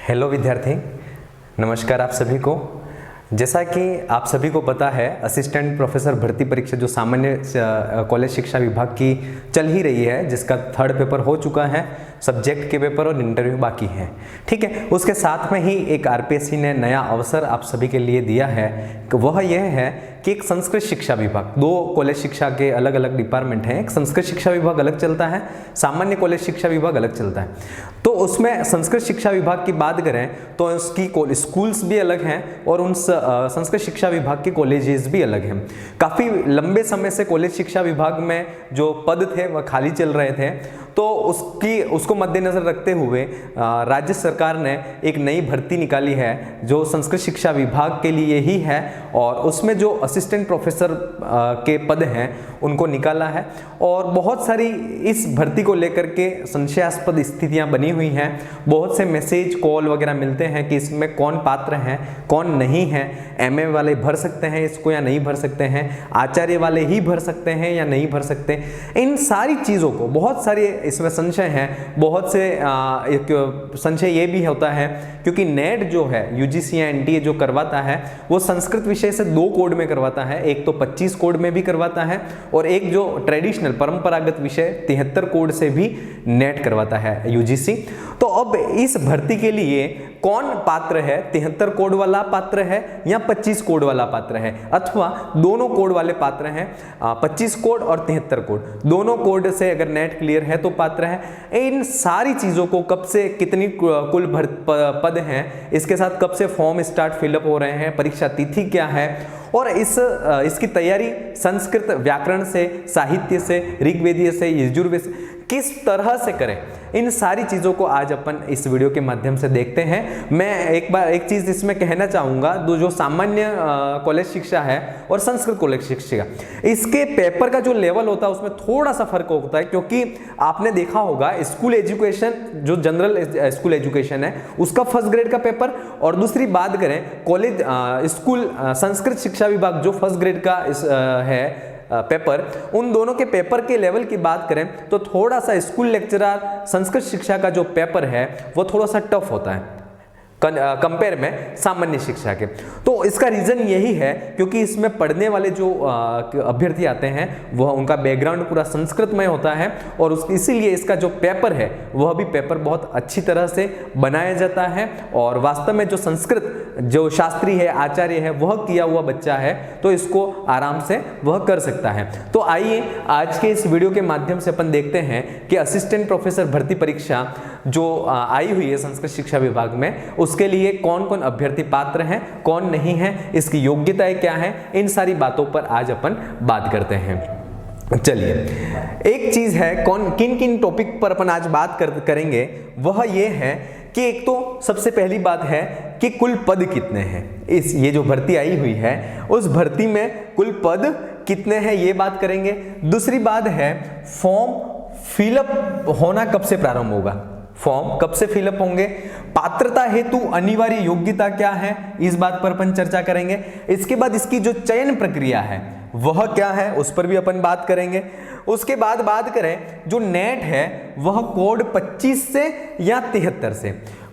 Hello विद्यार्थी, नमस्कार आप सभी को। जैसा कि आप सभी को पता है, असिस्टेंट प्रोफेसर भर्ती परीक्षा जो सामान्य कॉलेज शिक्षा विभाग की चल ही रही है, जिसका थर्ड पेपर हो चुका है, सब्जेक्ट के पेपर और इंटरव्यू बाकी है। ठीक है, उसके साथ में ही एक आरपीएससी ने नया अवसर आप सभी के लिए दिया है कि वह यह है कि एक संस्कृत शिक्षा विभाग, दो कॉलेज शिक्षा के अलग अलग डिपार्टमेंट हैं। एक संस्कृत शिक्षा विभाग अलग चलता है, सामान्य कॉलेज शिक्षा विभाग अलग चलता है। तो उसमें संस्कृत शिक्षा विभाग की बात करें तो उसकी स्कूल्स भी अलग हैं और उन संस्कृत शिक्षा विभाग के कॉलेजेस भी अलग हैं। काफ़ी लंबे समय से कॉलेज शिक्षा विभाग में जो पद थे वह खाली चल रहे थे, तो उसको मद्देनजर रखते हुए राज्य सरकार ने एक नई भर्ती निकाली है जो संस्कृत शिक्षा विभाग के लिए ही है, और उसमें जो असिस्टेंट प्रोफेसर के पद हैं उनको निकाला है। और बहुत सारी इस भर्ती को लेकर के संशयास्पद स्थितियां बनी हुई हैं। बहुत से मैसेज कॉल वगैरह मिलते हैं कि इसमें कौन पात्र हैं कौन नहीं है, एमए वाले भर सकते हैं इसको या नहीं भर सकते हैं, आचार्य वाले ही भर सकते हैं या नहीं भर सकते। इन सारी चीज़ों को बहुत सारे इसमें संशय हैं। बहुत से एक संशय ये भी होता है क्योंकि नेट जो है यूजीसी या एनटीए जो करवाता है वो संस्कृत विषय से 2 कोड में करवाता है। एक तो 25 कोड में भी करवाता है और एक जो ट्रेडिशनल परंपरागत विषय 73 कोड से भी नेट करवाता है यूजीसी। तो अब इस भर्ती के लिए कौन पात्र है, 73 कोड वाला पात्र है या 25 कोड वाला पात्र है, अथवा दोनों कोड वाले पात्र हैं, 25 कोड और 73 कोड, दोनों कोड से अगर नेट क्लियर है तो पात्र है। इन सारी चीज़ों को कब से कितनी कुल पद हैं, इसके साथ कब से फॉर्म स्टार्ट फिलअप हो रहे हैं, परीक्षा तिथि क्या है, और इसकी तैयारी संस्कृत व्याकरण से, साहित्य से, ऋग्वेदीय से, यजुर्वेद से किस तरह से करें, इन सारी चीज़ों को आज अपन इस वीडियो के माध्यम से देखते हैं। मैं एक चीज़ इसमें कहना चाहूँगा, जो सामान्य कॉलेज शिक्षा है और संस्कृत कॉलेज शिक्षा, इसके पेपर का जो लेवल होता है उसमें थोड़ा सा फर्क होता है। क्योंकि आपने देखा होगा स्कूल एजुकेशन, जो जनरल स्कूल एजुकेशन है उसका फर्स्ट ग्रेड का पेपर, और दूसरी बात करें कॉलेज स्कूल संस्कृत शिक्षा विभाग जो फर्स्ट ग्रेड का है पेपर, उन दोनों के पेपर के लेवल की बात करें तो थोड़ा सा स्कूल लेक्चरर संस्कृत शिक्षा का जो पेपर है वो थोड़ा सा टफ होता है कंपेयर में सामान्य शिक्षा के। तो इसका रीज़न यही है क्योंकि इसमें पढ़ने वाले जो अभ्यर्थी आते हैं वह उनका बैकग्राउंड पूरा संस्कृतमय होता है, और इसीलिए इसका जो पेपर है वह भी पेपर बहुत अच्छी तरह से बनाया जाता है। और वास्तव में जो संस्कृत जो शास्त्री है, आचार्य है, वह किया हुआ बच्चा है तो इसको आराम से वह कर सकता है। तो आइए आज के इस वीडियो के माध्यम से अपन देखते हैं कि असिस्टेंट प्रोफेसर भर्ती परीक्षा जो आई हुई है संस्कृत शिक्षा विभाग में, उसके लिए कौन कौन अभ्यर्थी पात्र हैं, कौन नहीं है, इसकी योग्यताएं क्या हैं, इन सारी बातों पर आज अपन बात करते हैं। चलिए, एक चीज है किन किन टॉपिक पर अपन आज बात करेंगे, वह ये है कि एक तो सबसे पहली बात है कि कुल पद कितने हैं। ये जो भर्ती आई हुई है उस भर्ती में कुल पद कितने हैं ये बात करेंगे। दूसरी बात है फॉर्म फिलअप होना कब से प्रारंभ होगा, फॉर्म कब से फिलअप होंगे, पात्रता हेतु अनिवार्य योग्यता क्या है, इस बात पर अपन चर्चा करेंगे। इसके बाद इसकी जो चयन प्रक्रिया है वह क्या है, उस पर भी अपन बात करेंगे। उसके बाद बात करें जो नेट है वह कोड 25 से या 73 से,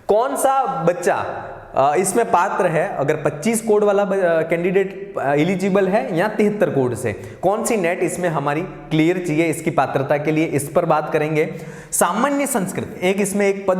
कौन सा बच्चा इसमें पात्र है, अगर 25 कोड वाला कैंडिडेट एलिजिबल है या 73 कोड से, कौन सी नेट इसमें हमारी क्लियर चाहिए इसकी पात्रता के लिए, इस पर बात करेंगे। सामान्य संस्कृत इसमें एक पद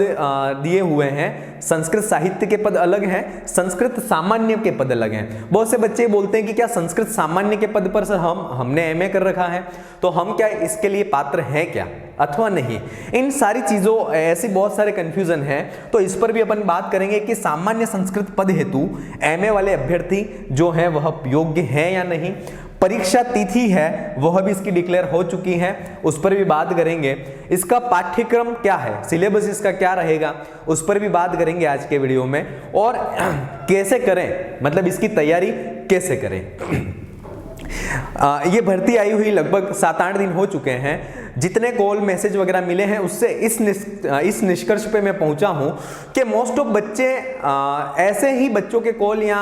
दिए हुए हैं, संस्कृत साहित्य के पद अलग हैं, संस्कृत सामान्य के पद अलग हैं। बहुत से बच्चे बोलते हैं कि क्या संस्कृत सामान्य के पद पर हमने एमए कर रखा है तो हम क्या इसके लिए पात्र हैं क्या अथवा नहीं। इन सारी चीज़ों ऐसी बहुत सारे कंफ्यूजन है, तो इस पर भी अपन बात करेंगे कि सामान्य संस्कृत पद हेतु एमए वाले अभ्यर्थी जो हैं वह योग्य हैं या नहीं। परीक्षा तिथि है वह भी इसकी डिक्लेयर हो चुकी है, उस पर भी बात करेंगे। इसका पाठ्यक्रम क्या है, सिलेबस इसका क्या रहेगा, उस पर भी बात करेंगे आज के वीडियो में। और कैसे करें, मतलब इसकी तैयारी कैसे करें। ये भर्ती आई हुई लगभग 7-8 दिन हो चुके हैं। जितने कॉल मैसेज वगैरह मिले हैं उससे इस निष्कर्ष पे मैं पहुंचा हूं कि मोस्ट ऑफ बच्चे ऐसे ही बच्चों के कॉल या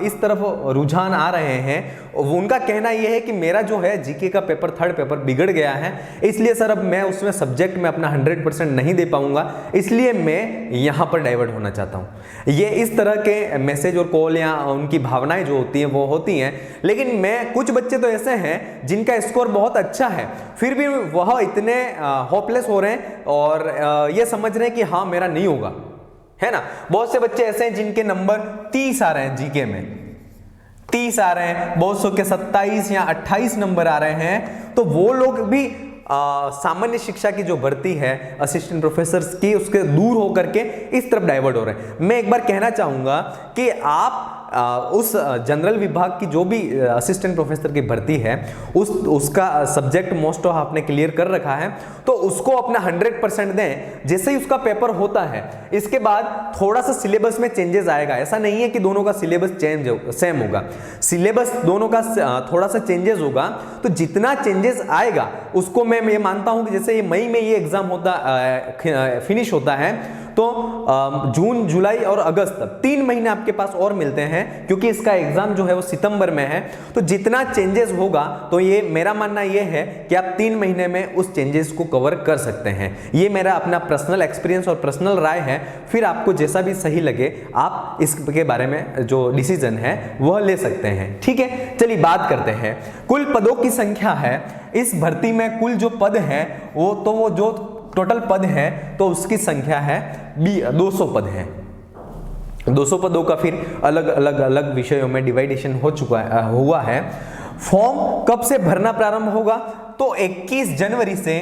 इस तरफ रुझान आ रहे हैं। उनका कहना यह है कि मेरा जो है जीके का पेपर, थर्ड पेपर बिगड़ गया है, इसलिए सर अब मैं उसमें सब्जेक्ट में अपना 100% नहीं दे पाऊंगा, इसलिए मैं यहां पर डाइवर्ट होना चाहता हूं। ये इस तरह के मैसेज और कॉल या उनकी भावनाएं जो होती हैं वो होती हैं। लेकिन मैं कुछ बच्चे तो ऐसे हैं जिनका स्कोर बहुत अच्छा है, फिर भी वह इतने होपलेस हो रहे हैं और ये समझ रहे हैं कि हाँ मेरा नहीं होगा, है ना। बहुत से बच्चे ऐसे हैं जिनके नंबर 30 आ रहे हैं, जीके में 30 आ रहे हैं, बहुत सौ के 27 या 28 नंबर आ रहे हैं, तो वो लोग भी सामान्य शिक्षा की जो भर्ती है असिस्टेंट प्रोफेसर की, उसके दूर होकर के इस तरफ डाइवर्ट हो रहे हैं। मैं एक बार कहना चाहूंगा कि आप उस जनरल विभाग की जो भी असिस्टेंट प्रोफेसर की भर्ती है उसका सब्जेक्ट मोस्ट ऑफ आपने क्लियर कर रखा है, तो उसको अपना 100% दें। जैसे ही उसका पेपर होता है इसके बाद थोड़ा सा सिलेबस में चेंजेस आएगा। ऐसा नहीं है कि दोनों का सिलेबस सेम होगा, सिलेबस दोनों का थोड़ा सा चेंजेस होगा। तो जितना चेंजेस आएगा उसको मैं ये मानता हूं कि जैसे ये मई में ये एग्जाम होता फिनिश होता है, तो जून, जुलाई और अगस्त तक 3 महीने आपके पास और मिलते हैं, क्योंकि इसका एग्जाम जो है वो सितंबर में है। तो जितना चेंजेस होगा, तो ये मेरा मानना ये है कि आप 3 महीने में उस चेंजेस को कवर कर सकते हैं। ये मेरा अपना पर्सनल एक्सपीरियंस और पर्सनल राय है, फिर आपको जैसा भी सही लगे आप इसके बारे में जो डिसीजन है वह ले सकते हैं। ठीक है, चलिए बात करते हैं। कुल पदों की संख्या है इस भर्ती में, कुल जो पद है वो जो टोटल पद है तो उसकी संख्या है 200 पद है। 200 पदों का फिर अलग विषयों में डिवाइडेशन हुआ है। फॉर्म कब से भरना प्रारंभ होगा? तो 21 जनवरी से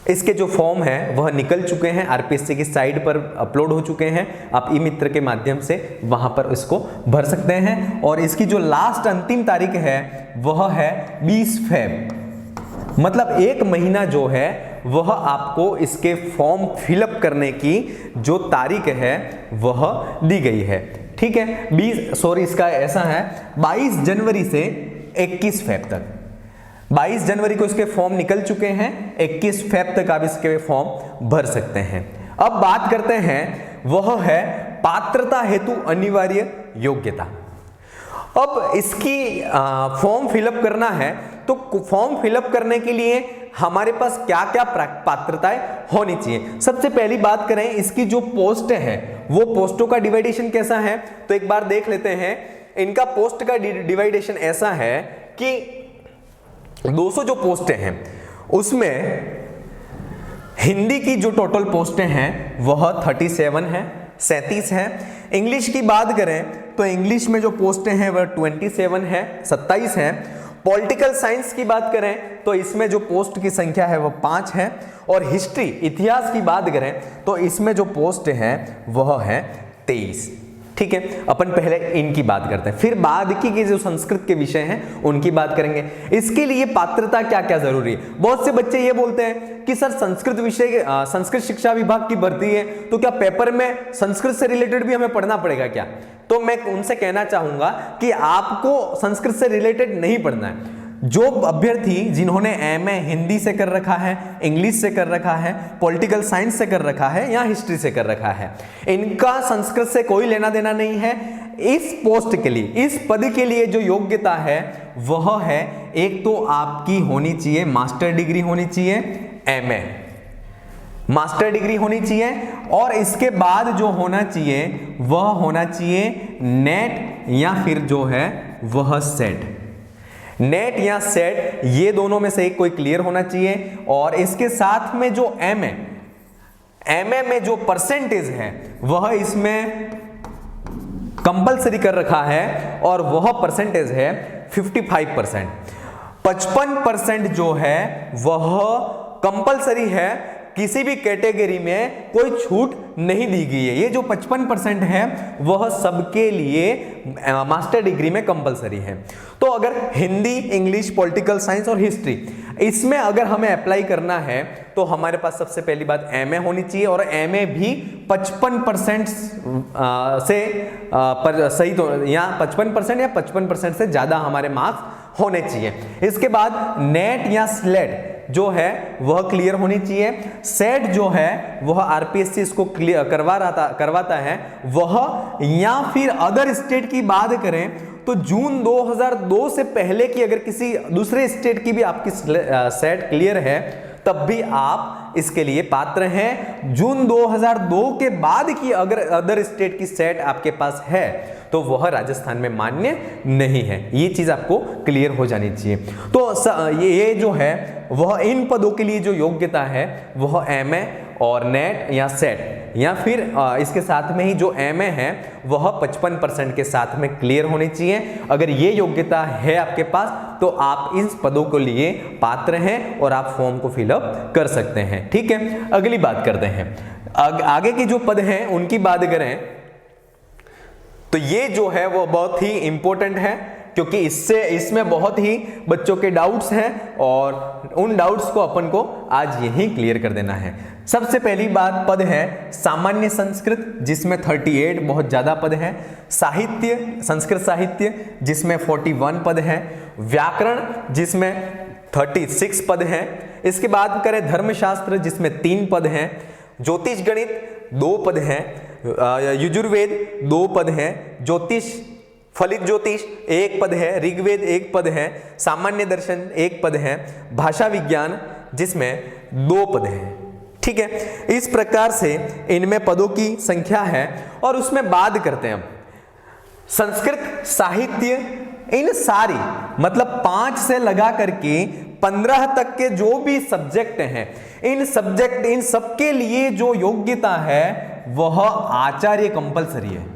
इसके जो फॉर्म है वह निकल चुके हैं, आरपीएससी की साइट पर अपलोड हो चुके हैं। आप ई मित्र के माध्यम से वहां पर इसको भर सकते हैं। और इसकी जो लास्ट अंतिम तारीख है वह है 20 फरवरी, मतलब 1 महीना जो है वह आपको इसके फॉर्म फिलअप करने की जो तारीख है वह दी गई है। ठीक है, इसका ऐसा है 22 जनवरी से 21 फरवरी तक। 22 जनवरी को इसके फॉर्म निकल चुके हैं, 21 फरवरी तक आप इसके फॉर्म भर सकते हैं। अब बात करते हैं वह है पात्रता हेतु अनिवार्य योग्यता। अब इसकी फॉर्म फिलअप करना है, तो फॉर्म फिलअप करने के लिए हमारे पास क्या क्या पात्रताएं होनी चाहिए। सबसे पहली बात करें, इसकी जो पोस्ट है वो पोस्टों का डिवाइडेशन कैसा है, तो एक बार देख लेते हैं। इनका पोस्ट का डिवाइडेशन ऐसा है कि 200 जो पोस्टें हैं उसमें हिंदी की जो टोटल पोस्टें हैं वह 37 है। इंग्लिश की बात करें तो इंग्लिश में जो पोस्टें हैं वह 27 है। पॉलिटिकल साइंस की बात करें तो इसमें जो पोस्ट की संख्या है वह 5 है। और हिस्ट्री, इतिहास की बात करें तो इसमें जो पोस्ट है वह है 23। ठीक है, अपन पहले इनकी बात करते हैं, फिर बाद की जो संस्कृत के विषय हैं उनकी बात करेंगे। इसके लिए पात्रता क्या क्या जरूरी है। बहुत से बच्चे ये बोलते हैं कि सर संस्कृत विषय, संस्कृत शिक्षा विभाग की भर्ती है तो क्या पेपर में संस्कृत से रिलेटेड भी हमें पढ़ना पड़ेगा क्या? तो मैं उनसे कहना चाहूंगा कि आपको संस्कृत से रिलेटेड नहीं पढ़ना है। जो अभ्यर्थी जिन्होंने एमए हिंदी से कर रखा है, इंग्लिश से कर रखा है, पॉलिटिकल साइंस से कर रखा है या हिस्ट्री से कर रखा है, इनका संस्कृत से कोई लेना देना नहीं है। इस पोस्ट के लिए, इस पद के लिए जो योग्यता है वह है, एक तो आपकी होनी चाहिए मास्टर डिग्री होनी चाहिए, एमए मास्टर डिग्री होनी चाहिए, और इसके बाद जो होना चाहिए वह होना चाहिए नेट या फिर जो है वह सेट। नेट या सेट, ये दोनों में से एक कोई क्लियर होना चाहिए। और इसके साथ में जो एमए में जो परसेंटेज है वह इसमें कंपलसरी कर रखा है और वह परसेंटेज है 55%। 55% जो है वह कंपलसरी है, किसी भी कैटेगरी में कोई छूट नहीं दी गई है। ये जो 55% है वह सबके लिए मास्टर डिग्री में कंपलसरी है। तो अगर हिंदी, इंग्लिश, पॉलिटिकल साइंस और हिस्ट्री, इसमें अगर हमें अप्लाई करना है तो हमारे पास सबसे पहली बात एमए होनी चाहिए, और एमए भी 55% से सही, तो या 55% या 55% से ज्यादा हमारे मार्क्स होने चाहिए। इसके बाद नेट या स्लेट जो है वह क्लियर होनी चाहिए। सेट जो है वह आरपीएससी इसको क्लियर करवाता है वह, या फिर अदर स्टेट की बात करें तो जून 2002 से पहले की अगर किसी दूसरे स्टेट की भी आपकी सेट क्लियर है तब भी आप इसके लिए पात्र हैं। जून 2002 के बाद की अगर अदर स्टेट की सेट आपके पास है तो वह राजस्थान में मान्य नहीं है। ये चीज आपको क्लियर हो जानी चाहिए। तो ये जो है वह इन पदों के लिए जो योग्यता है वह एमए और नेट या सेट या फिर इसके साथ में ही जो एमए है वह 55% के साथ में क्लियर होनी चाहिए। अगर ये योग्यता है आपके पास तो आप इन पदों के लिए पात्र हैं और आप फॉर्म को फिलअप कर सकते हैं। ठीक है, अगली बात करते हैं। आगे के जो पद हैं उनकी बात करें तो ये जो है वो बहुत ही इंपॉर्टेंट है, क्योंकि इसमें बहुत ही बच्चों के डाउट्स हैं और उन डाउट्स को अपन को आज यही क्लियर कर देना है। सबसे पहली बात पद है सामान्य संस्कृत, जिसमें 38 बहुत ज्यादा पद हैं। साहित्य, संस्कृत साहित्य, जिसमें 41 पद हैं। व्याकरण, जिसमें 36 पद हैं। इसके बाद करें धर्मशास्त्र, जिसमें 3 पद हैं। ज्योतिष गणित 2 पद हैं। यजुर्वेद 2 पद हैं। ज्योतिष, फलित ज्योतिष 1 पद है। ऋग्वेद 1 पद है। सामान्य दर्शन 1 पद है। भाषा विज्ञान, जिसमें 2 पद हैं। ठीक है, इस प्रकार से इनमें पदों की संख्या है। और उसमें बात करते हैं अब संस्कृत साहित्य, इन सारी मतलब 5 से लगा करके 15 तक के जो भी सब्जेक्ट हैं, इन सबके लिए जो योग्यता है वह आचार्य कंपलसरी है।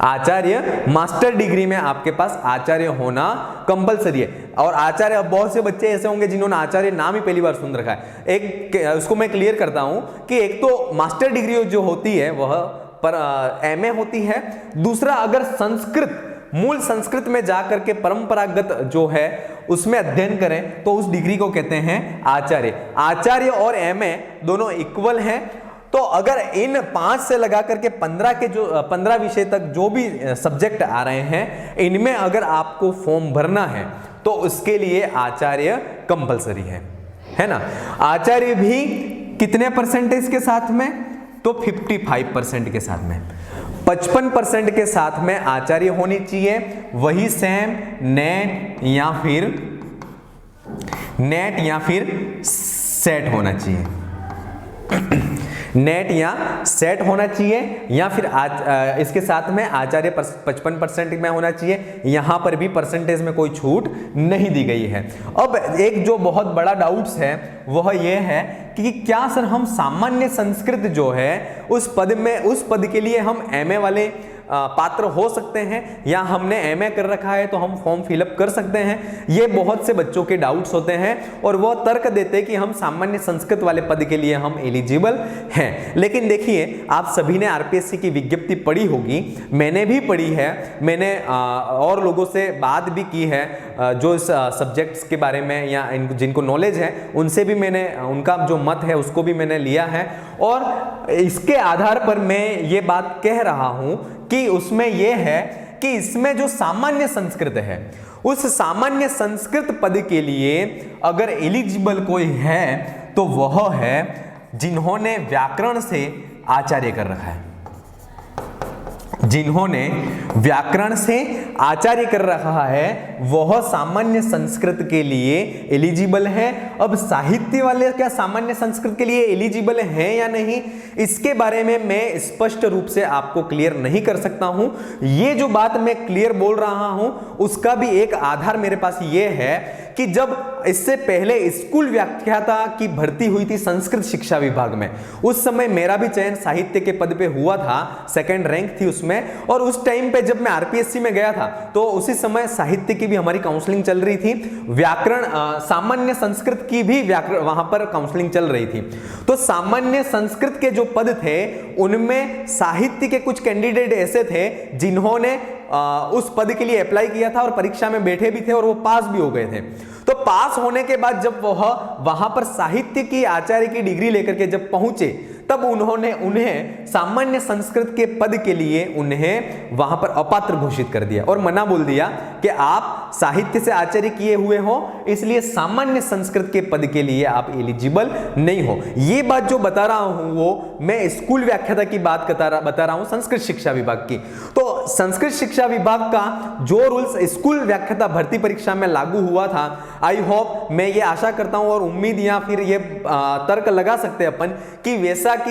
आचार्य, मास्टर डिग्री में आपके पास आचार्य होना कंपलसरी है। और आचार्य, अब बहुत से बच्चे ऐसे होंगे जिन्होंने आचार्य नाम ही पहली बार सुन रखा है। एक उसको मैं क्लियर करता हूं कि एक तो मास्टर डिग्री जो होती है वह पर एमए होती है। दूसरा, अगर संस्कृत, मूल संस्कृत में जाकर के परंपरागत जो है उसमें अध्ययन करें तो उस डिग्री को कहते हैं आचार्य। आचार्य और एमए दोनों इक्वल हैं। तो अगर इन 5 से लगा करके 15 विषय तक जो भी सब्जेक्ट आ रहे हैं, इनमें अगर आपको फॉर्म भरना है तो उसके लिए आचार्य कंपलसरी है ना। आचार्य भी कितने परसेंटेज के साथ में? तो 55% के साथ में। 55% के साथ में आचार्य होनी चाहिए। वही सेम नेट या फिर सेट होना चाहिए। नेट या सेट होना चाहिए, या फिर इसके साथ में आचार्य 55% में होना चाहिए। यहां पर भी परसेंटेज में कोई छूट नहीं दी गई है। अब एक जो बहुत बड़ा डाउट्स है वह यह है कि क्या सर हम सामान्य संस्कृत जो है उस पद के लिए हम एमए वाले पात्र हो सकते हैं, या हमने एमए कर रखा है तो हम फॉर्म फिलअप कर सकते हैं? ये बहुत से बच्चों के डाउट्स होते हैं और वो तर्क देते हैं कि हम सामान्य संस्कृत वाले पद के लिए हम एलिजिबल हैं। लेकिन देखिए, आप सभी ने आरपीएससी की विज्ञप्ति पढ़ी होगी, मैंने भी पढ़ी है, मैंने और लोगों से बात भी की है जो इस सब्जेक्ट्स के बारे में या जिनको नॉलेज है उनसे भी मैंने उनका जो मत है उसको भी मैंने लिया है। और इसके आधार पर मैं ये बात कह रहा हूं कि उसमें यह है कि इसमें जो सामान्य संस्कृत है उस सामान्य संस्कृत पद के लिए अगर एलिजिबल कोई है तो वह है जिन्होंने व्याकरण से आचार्य कर रखा है। जिन्होंने व्याकरण से आचार्य कर रखा है वह सामान्य संस्कृत के लिए एलिजिबल है। अब साहित्य वाले क्या सामान्य संस्कृत के लिए एलिजिबल हैं या नहीं, इसके बारे में मैं स्पष्ट रूप से आपको क्लियर नहीं कर सकता हूं। ये जो बात मैं क्लियर बोल रहा हूं उसका भी एक आधार मेरे पास ये है कि जब इससे पहले स्कूल व्याख्याता की भर्ती हुई थी संस्कृत शिक्षा विभाग में, उस समय मेरा भी चयन साहित्य के पद पे हुआ था, 2nd रैंक थी उसमें। और उस टाइम पे जब मैं आरपीएससी में गया था तो उसी समय साहित्य की भी हमारी काउंसलिंग चल रही थी, व्याकरण सामान्य संस्कृत की भी वहां पर काउंसलिंग चल रही थी। तो सामान्य संस्कृत के जो पद थे उनमें साहित्य के कुछ कैंडिडेट ऐसे थे जिन्होंने उस पद के लिए अप्लाई किया था और परीक्षा में बैठे भी थे और वो पास भी हो गए थे। तो पास होने के बाद जब वह वहां पर साहित्य की आचार्य की डिग्री लेकर के जब पहुंचे तब उन्हें सामान्य संस्कृत के पद के लिए उन्हें वहां पर अपात्र घोषित कर दिया और मना बोल दिया कि आप साहित्य से आचार्य किए हुए हो, इसलिए सामान्य संस्कृत के पद के लिए आप एलिजिबल नहीं हो। ये बात जो बता रहा हूं वो मैं स्कूल व्याख्याता की बात बता रहा हूं, संस्कृत शिक्षा विभाग की। तो संस्कृत शिक्षा विभाग का जो रूल्स स्कूल व्याख्याता भर्ती परीक्षा में लागू हुआ था, आई होप, मैं ये आशा करता हूं और उम्मीद या फिर ये तर्क लगा सकते हैं अपन कि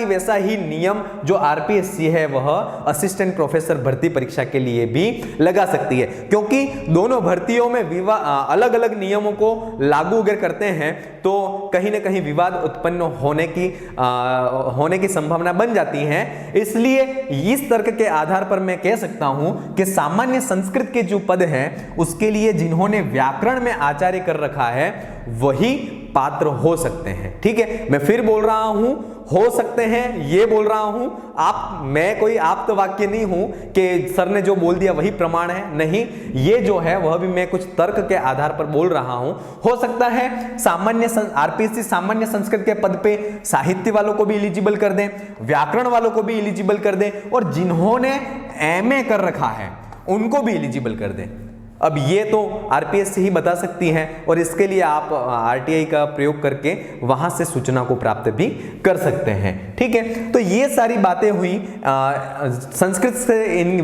वैसा ही नियम जो आरपीएससी है वह असिस्टेंट प्रोफेसर भर्ती परीक्षा के लिए भी लगा सकती है, क्योंकि दोनों भर्तियों में अलग अलग नियमों को लागू अगर करते हैं तो कहीं ना कहीं विवाद उत्पन्न होने की संभावना बन जाती है। इसलिए इस तर्क के आधार पर मैं कह सकता हूं कि सामान्य संस्कृत के जो पद हैं उसके लिए जिन्होंने व्याकरण में आचार्य कर रखा है वही पात्र हो सकते हैं। ठीक है, मैं फिर बोल रहा हूं, हो सकते हैं ये बोल रहा हूं, मैं कोई आप्त वाक्य नहीं हूं कि सर ने जो बोल दिया वही प्रमाण है, नहीं, ये जो है वह भी मैं कुछ तर्क के आधार पर बोल रहा हूं। हो सकता है आरपीएससी सामान्य संस्कृत के पद पे साहित्य वालों को भी एलिजिबल कर दें, व्याकरण वालों को भी एलिजिबल कर दें और जिन्होंने एमए कर रखा है उनको भी एलिजिबल कर दें। अब ये तो आरपीएससी ही बता सकती है और इसके लिए आप आरटीआई का प्रयोग करके वहां से सूचना को प्राप्त भी कर सकते हैं। ठीक है, तो ये सारी बातें हुई संस्कृत से इन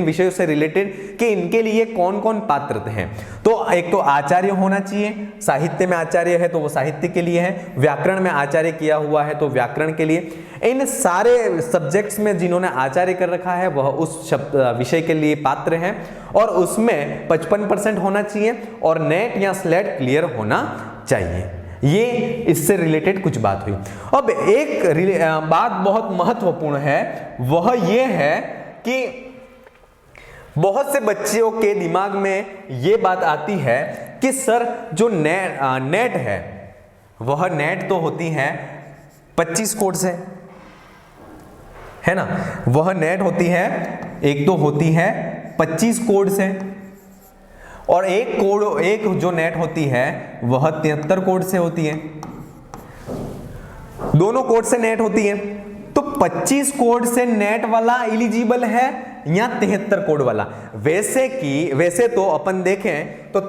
विषयों से रिलेटेड कि इनके लिए कौन कौन पात्र हैं। तो एक तो आचार्य होना चाहिए, साहित्य में आचार्य है तो वो साहित्य के लिए है, व्याकरण में आचार्य किया हुआ है तो व्याकरण के लिए। इन सारे सब्जेक्ट्स में जिन्होंने आचार्य कर रखा है वह उस विषय के लिए पात्र हैं और उसमें 55% होना चाहिए और नेट या स्लेट क्लियर होना चाहिए। ये इससे रिलेटेड कुछ बात हुई। अब एक बात बहुत महत्वपूर्ण है, वह ये है कि बहुत से बच्चों के दिमाग में ये बात आती है कि सर जो नेट है वह नेट तो होती है 25 कोड से, है ना, वह नेट होती है, एक तो होती है 25 कोड से और एक जो नेट होती है वह 73 कोड से होती है। दोनों कोड से नेट होती है, तो 25 कोड से नेट वाला एलिजिबल है या 73 कोड वाला। वैसे तो अपन देखें तो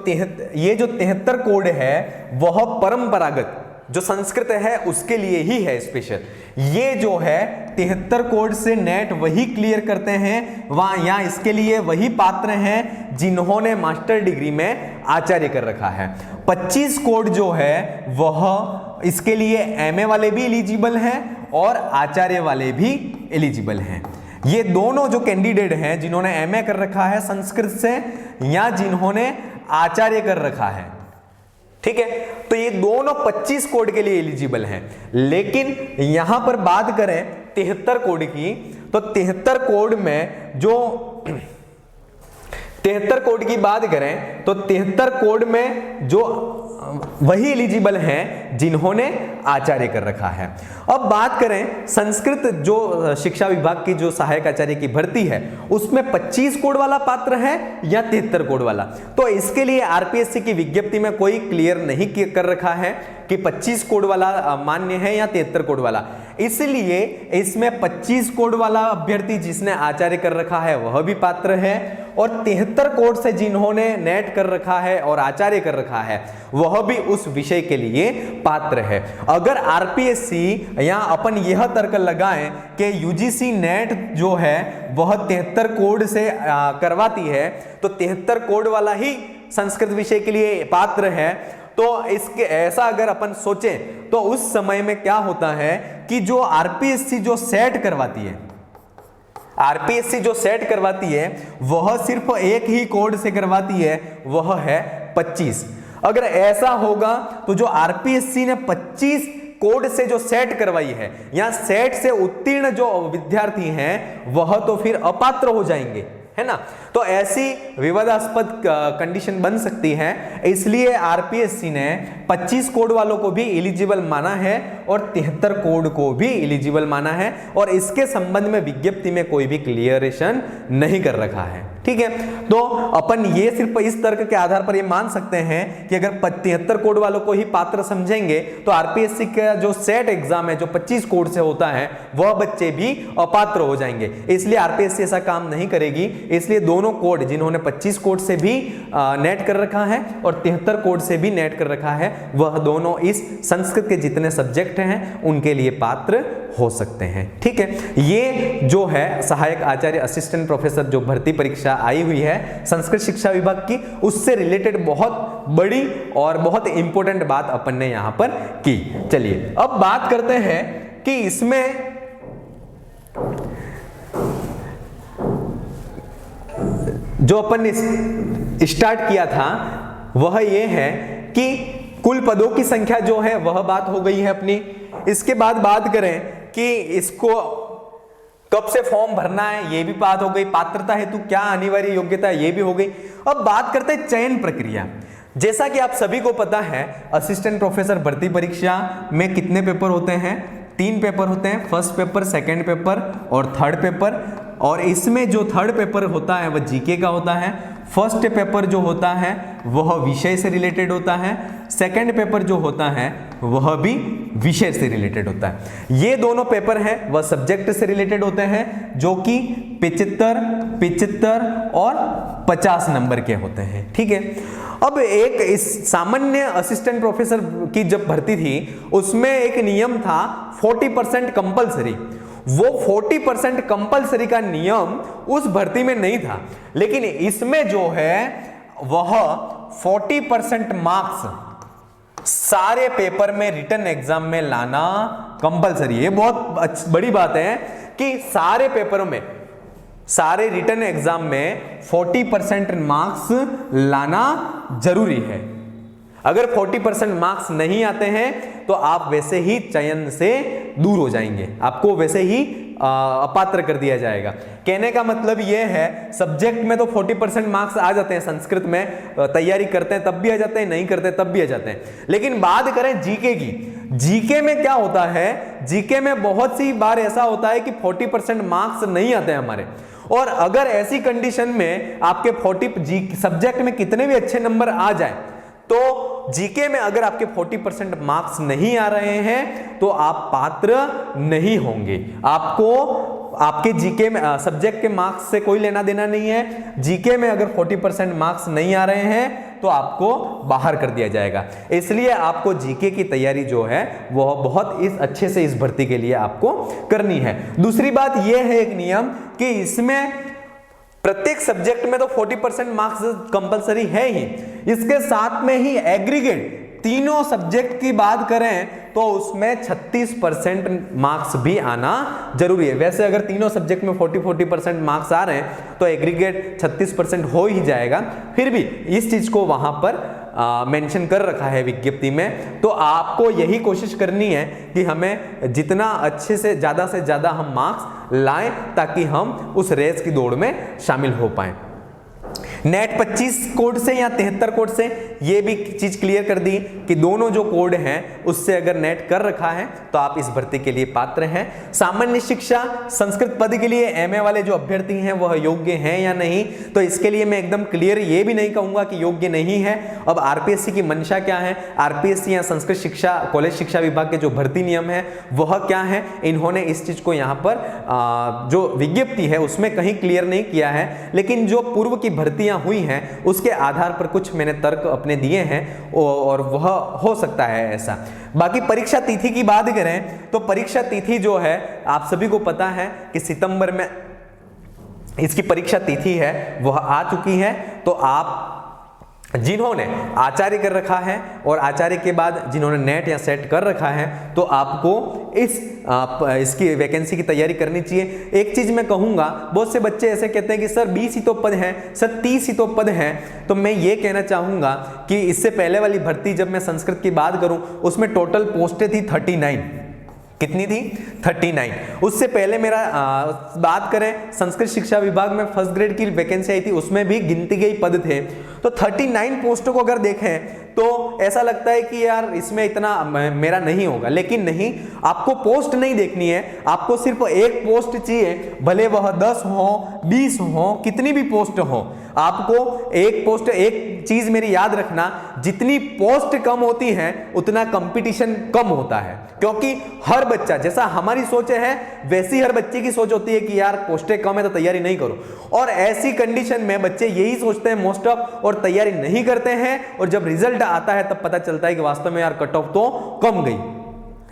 ये जो 73 कोड है वह परंपरागत जो संस्कृत है उसके लिए ही है स्पेशल। ये जो है 73 कोड से नेट वही क्लियर करते हैं वहां, या इसके लिए वही पात्र हैं जिन्होंने मास्टर डिग्री में आचार्य कर रखा है। 25 कोड जो है वह इसके लिए एमए वाले भी एलिजिबल हैं और आचार्य वाले भी एलिजिबल हैं। ये दोनों जो कैंडिडेट हैं जिन्होंने एमए कर रखा है संस्कृत से या जिन्होंने आचार्य कर रखा है, ठीक है, तो ये दोनों 25 कोड के लिए एलिजिबल हैं। लेकिन यहां पर बात करें 73 कोड की, तो 73 कोड में जो 73 कोड की बात करें तो 73 कोड में जो वही एलिजिबल हैं जिन्होंने आचार्य कर रखा है। अब बात करें संस्कृत जो शिक्षा विभाग की जो सहायक आचार्य की भर्ती है उसमें 25 कोड वाला पात्र है या 73 कोड वाला, तो इसके लिए आरपीएससी की विज्ञप्ति में कोई क्लियर नहीं कर रखा है कि 25 कोड वाला मान्य है या 73 कोड वाला। इसलिए इसमें 25 कोड वाला अभ्यर्थी जिसने आचार्य कर रखा है वह भी पात्र है और 73 कोड से जिन्होंने नेट कर रखा है और आचार्य कर रखा है वह भी उस विषय के लिए पात्र है। अगर आरपीएससी या अपन यह तर्क लगाएं कि यूजीसी नेट जो है वह 73 कोड से करवाती है तो 73 कोड वाला ही संस्कृत विषय के लिए पात्र है, तो इसके ऐसा अगर अपन सोचें तो उस समय में क्या होता है कि जो आरपीएससी जो सेट करवाती है, आरपीएससी जो सेट करवाती है वह सिर्फ एक ही कोड से करवाती है, वह है 25। अगर ऐसा होगा तो जो आरपीएससी ने 25 कोड से जो सेट करवाई है या सेट से उत्तीर्ण जो विद्यार्थी हैं वह तो फिर अपात्र हो जाएंगे, है ना। तो ऐसी विवादास्पद कंडीशन बन सकती है, इसलिए आरपीएससी ने 25 कोड वालों को भी एलिजिबल माना है और 73 कोड को भी एलिजिबल माना है और इसके संबंध में विज्ञप्ति में कोई भी क्लियरेशन नहीं कर रखा है। ठीक है, तो अपन ये सिर्फ इस तर्क के आधार पर ये मान सकते हैं कि अगर 73 कोड वालों को ही पात्र समझेंगे तो आरपीएससी का जो सेट एग्जाम है जो 25 कोड से होता है वह बच्चे भी अपात्र हो जाएंगे। इसलिए आरपीएससी ऐसा काम नहीं करेगी। इसलिए दोनों कोड जिन्होंने 25 कोड से भी नेट कर रखा है और 73 कोड से भी नेट कर रखा है वह दोनों इस संस्कृत के जितने सब्जेक्ट हैं उनके लिए पात्र हो सकते हैं। ठीक है, ये जो है सहायक आचार्य असिस्टेंट प्रोफेसर जो भर्ती परीक्षा आई हुई है संस्कृत शिक्षा विभाग की, उससे रिलेटेड बहुत बड़ी और बहुत इंपॉर्टेंट बात अपन ने यहां पर की। चलिए अब बात करते हैं कि इसमें जो अपन ने स्टार्ट किया था वह यह है कि कुल पदों की संख्या जो है वह बात हो गई है अपनी। इसके बाद बात करें कि इसको कब से फॉर्म भरना है ये भी बात हो गई, पात्रता हेतु क्या अनिवार्य योग्यता है ये भी हो गई। अब बात करते हैं चयन प्रक्रिया। जैसा कि आप सभी को पता है असिस्टेंट प्रोफेसर भर्ती परीक्षा में कितने पेपर होते हैं? 3 पेपर होते हैं, फर्स्ट पेपर, सेकंड पेपर और थर्ड पेपर। और इसमें जो थर्ड पेपर होता है वह जीके का होता है, फर्स्ट पेपर जो होता है वह विषय से रिलेटेड होता है, सेकंड पेपर जो होता है वह भी विषय से रिलेटेड होता है। ये दोनों पेपर हैं वह सब्जेक्ट से रिलेटेड होते हैं जो कि 75 और 50 नंबर के होते हैं। ठीक है, अब एक इस सामान्य असिस्टेंट प्रोफेसर की जब भर्ती थी उसमें एक नियम था 40% कंपलसरी। वो 40% कंपलसरी का नियम उस भर्ती में नहीं था, लेकिन इसमें जो है वह 40% मार्क्स सारे पेपर में रिटन एग्जाम में लाना कंपलसरी है। ये बहुत बड़ी बात है कि सारे पेपरों में, सारे रिटन एग्जाम में 40% मार्क्स लाना जरूरी है। अगर 40% मार्क्स नहीं आते हैं तो आप वैसे ही चयन से दूर हो जाएंगे, आपको वैसे ही अपात्र कर दिया जाएगा। कहने का मतलब यह है सब्जेक्ट में तो 40% मार्क्स आ जाते हैं, संस्कृत में तैयारी करते हैं तब भी आ जाते हैं, नहीं करते तब भी आ जाते हैं। लेकिन बात करें जीके की, जीके में क्या होता है? जीके में बहुत सी बार ऐसा होता है कि 40% मार्क्स नहीं आते हैं हमारे, और अगर ऐसी कंडीशन में आपके 40 सब्जेक्ट में कितने भी अच्छे नंबर आ जाए तो जीके में अगर आपके 40% मार्क्स नहीं आ रहे हैं तो आप पात्र नहीं होंगे। आपको आपके जीके में सब्जेक्ट के मार्क्स से कोई लेना देना नहीं है। जीके में अगर 40% मार्क्स नहीं आ रहे हैं तो आपको बाहर कर दिया जाएगा। इसलिए आपको जीके की तैयारी जो है वह बहुत अच्छे से इस भर्ती के लिए आपको करनी है। दूसरी बात यह है एक नियम कि इसमें प्रत्येक सब्जेक्ट में तो 40% मार्क्स कंपलसरी है ही, इसके साथ में ही एग्रीगेट तीनों सब्जेक्ट की बात करें तो उसमें 36% मार्क्स भी आना जरूरी है। वैसे अगर तीनों सब्जेक्ट में 40% मार्क्स आ रहे हैं तो एग्रीगेट 36% हो ही जाएगा, फिर भी इस चीज को वहां पर मेंशन कर रखा है विज्ञप्ति में। तो आपको यही कोशिश करनी है कि हमें जितना अच्छे से ज्यादा हम मार्क्स लाएं ताकि हम उस रेस की दौड़ में शामिल हो पाएं। नेट 25 कोड से या 73 कोड से ये भी चीज क्लियर कर दी कि दोनों जो कोड हैं उससे अगर नेट कर रखा है तो आप इस भर्ती के लिए पात्र हैं। सामान्य शिक्षा संस्कृत पद के लिए एमए वाले जो अभ्यर्थी हैं वह योग्य हैं या नहीं, तो इसके लिए मैं एकदम क्लियर ये भी नहीं कहूंगा कि योग्य नहीं है। अब आरपीएससी की मंशा क्या है, आरपीएससी या संस्कृत शिक्षा कॉलेज शिक्षा विभाग के जो भर्ती नियम है वह क्या है, इन्होंने इस चीज को यहाँ पर जो विज्ञप्ति है उसमें कहीं क्लियर नहीं किया है, लेकिन जो पूर्व की भर्तियां हुई हैं उसके आधार पर कुछ मैंने तर्क अपने दिए हैं और वह हो सकता है ऐसा। बाकी परीक्षा तिथि की बात करें तो परीक्षा तिथि जो है आप सभी को पता है कि सितंबर में इसकी परीक्षा तिथि है वह आ चुकी है। तो आप जिन्होंने आचार्य कर रखा है और आचार्य के बाद जिन्होंने नेट या सेट कर रखा है तो आपको इसकी वैकेंसी की तैयारी करनी चाहिए। एक चीज मैं कहूंगा, बहुत से बच्चे ऐसे कहते हैं कि सर 20 ही तो पद हैं, सर 30 ही तो पद हैं, तो मैं ये कहना चाहूंगा कि इससे पहले वाली भर्ती जब मैं संस्कृत की बात करूं उसमें टोटल पोस्टें थी 39। कितनी थी? 39। उससे पहले मेरा बात करें संस्कृत शिक्षा विभाग में फर्स्ट ग्रेड की वैकेंसी आई थी उसमें भी गिनती गई पद थे। तो 39 पोस्टों को अगर देखें तो ऐसा लगता है कि यार इसमें इतना मेरा नहीं होगा, लेकिन नहीं, आपको पोस्ट नहीं देखनी है, आपको सिर्फ एक पोस्ट चाहिए, भले वह 10 हो 20 हो, कितनी भी पोस्ट हो, आपको एक पोस्ट, एक चीज मेरी याद रखना, जितनी पोस्ट कम होती है उतना कंपटीशन कम होता है, क्योंकि हर बच्चा, जैसा हमारी सोच है वैसी हर बच्चे की सोच होती है कि यार पोस्टें कम है तो तैयारी नहीं करो, और ऐसी कंडीशन में बच्चे यही सोचते हैं मोस्ट ऑफ, और तैयारी नहीं करते हैं, और जब रिजल्ट आता है तब पता चलता है कि वास्तव में यार कट ऑफ तो कम गई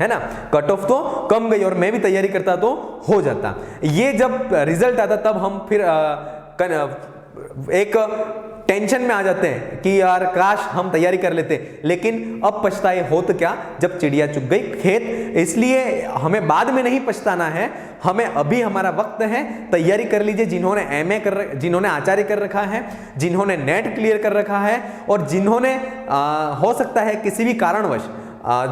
है ना, कट ऑफ तो कम गई और मैं भी तैयारी करता तो हो जाता। ये जब रिजल्ट आता तब हम फिर एक टेंशन में आ जाते हैं कि यार काश हम तैयारी कर लेते, लेकिन अब पछताए हो तो क्या, जब चिड़िया चुग गई खेत। इसलिए हमें बाद में नहीं पछताना है, हमें अभी हमारा वक्त है, तैयारी कर लीजिए। जिन्होंने आचार्य कर रखा है, जिन्होंने नेट क्लियर कर रखा है, और जिन्होंने हो सकता है किसी भी कारणवश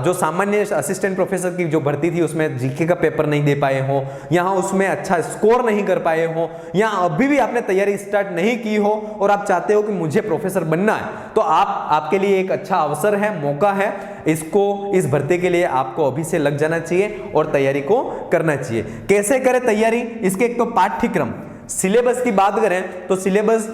जो सामान्य असिस्टेंट प्रोफेसर की जो भर्ती थी उसमें जीके का पेपर नहीं दे पाए हो, यहाँ उसमें अच्छा स्कोर नहीं कर पाए हो, या अभी भी आपने तैयारी स्टार्ट नहीं की हो और आप चाहते हो कि मुझे प्रोफेसर बनना है, तो आपके लिए एक अच्छा अवसर है, मौका है। इस भर्ती के लिए आपको अभी से लग जाना चाहिए और तैयारी को करना चाहिए। कैसे करें तैयारी, इसके एक तो पाठ्यक्रम, सिलेबस की बात करें तो सिलेबस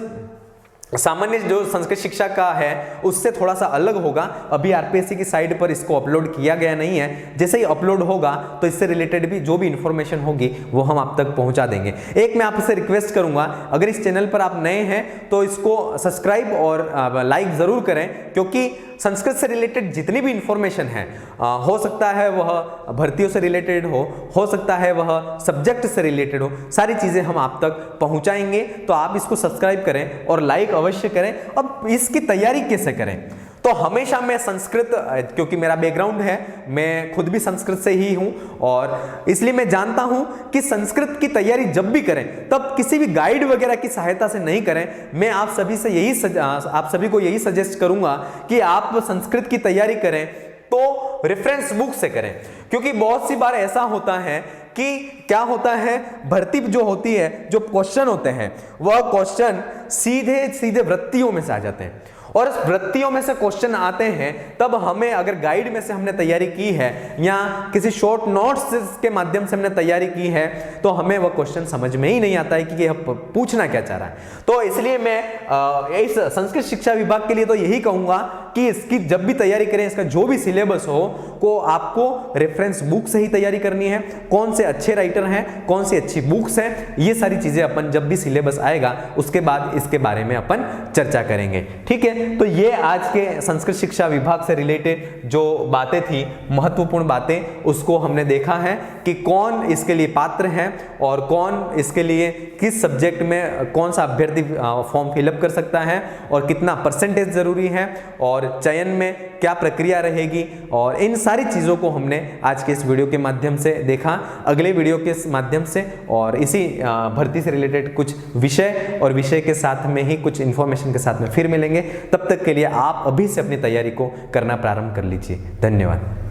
सामान्य जो संस्कृत शिक्षा का है उससे थोड़ा सा अलग होगा। अभी आरपीएससी की साइट पर इसको अपलोड किया गया नहीं है, जैसे ही अपलोड होगा तो इससे रिलेटेड भी जो भी इंफॉर्मेशन होगी वो हम आप तक पहुंचा देंगे। एक मैं आपसे रिक्वेस्ट करूंगा, अगर इस चैनल पर आप नए हैं तो इसको सब्सक्राइब और लाइक जरूर करें, क्योंकि संस्कृत से रिलेटेड जितनी भी इंफॉर्मेशन है, हो सकता है वह भर्तियों से रिलेटेड हो सकता है वह सब्जेक्ट से रिलेटेड हो, सारी चीजें हम आप तक पहुंचाएंगे। तो आप इसको सब्सक्राइब करें और लाइक अवश्य करें। अब इसकी तैयारी कैसे करें, तो हमेशा मैं संस्कृत, क्योंकि मेरा बैकग्राउंड है, मैं खुद भी संस्कृत से ही हूं, और इसलिए मैं जानता हूं कि संस्कृत की तैयारी जब भी करें तब किसी भी गाइड वगैरह की सहायता से नहीं करें। मैं आप सभी को यही सजेस्ट करूंगा कि आप संस्कृत की तैयारी करें तो रेफरेंस बुक से करें, क्योंकि बहुत सी बार ऐसा होता है कि क्या होता है, भर्ती जो होती है, जो क्वेश्चन होते हैं वह क्वेश्चन सीधे सीधे वृत्तियों में से आ जाते हैं, और इस वृत्तियों में से क्वेश्चन आते हैं तब हमें, अगर गाइड में से हमने तैयारी की है या किसी शॉर्ट नोट्स के माध्यम से हमने तैयारी की है, तो हमें वह क्वेश्चन समझ में ही नहीं आता है कि यह पूछना क्या चाह रहा है। तो इसलिए मैं इस संस्कृत शिक्षा विभाग के लिए तो यही कहूंगा कि इसकी जब भी तैयारी करें, इसका जो भी सिलेबस हो को आपको रेफरेंस बुक से ही तैयारी करनी है। कौन से अच्छे राइटर हैं, कौन सी अच्छी बुक्स हैं, ये सारी चीजें अपन जब भी सिलेबस आएगा उसके बाद इसके बारे में अपन चर्चा करेंगे, ठीक है। तो ये आज के संस्कृत शिक्षा विभाग से रिलेटेड जो बातें थी, महत्वपूर्ण बातें, उसको हमने देखा है कि कौन इसके लिए पात्र है और कौन इसके लिए किस सब्जेक्ट में कौन सा अभ्यर्थी फॉर्म फिलअप कर सकता है और कितना परसेंटेज जरूरी है और चयन में क्या प्रक्रिया रहेगी, और इन सारी चीज़ों को हमने आज के इस वीडियो के माध्यम से देखा। अगले वीडियो के माध्यम से और इसी भर्ती से रिलेटेड कुछ विषय और विषय के साथ में ही कुछ इन्फॉर्मेशन के साथ में फिर मिलेंगे। तब तक के लिए आप अभी से अपनी तैयारी को करना प्रारंभ कर लीजिए। धन्यवाद।